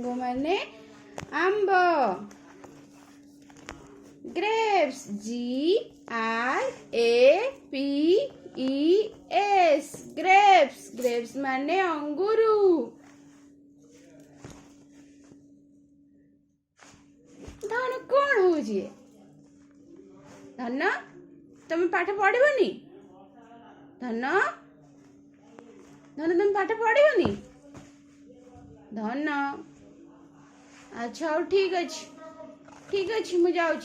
Mango माने आंब। Grapes GRAPES grapes. Grapes माने अंगुरु। धन कौन हो धन तुम पाठ पढ़नी धन धन तुम पाठ पढ़नी धन। अच्छा ठीक अच्छी मुझे जाऊँ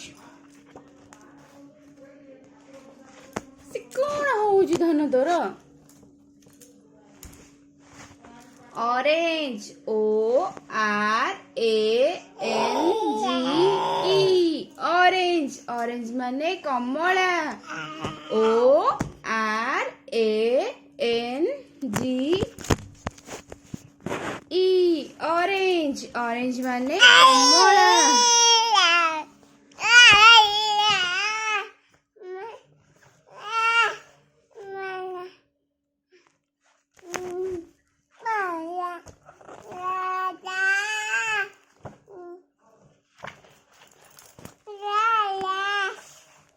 से कौन हो धन तोर ऑरेंज ORANGE ऑरेंज। ऑरेंज माने कमला ORANGE ऑरेंज। ऑरेंज माने कमला।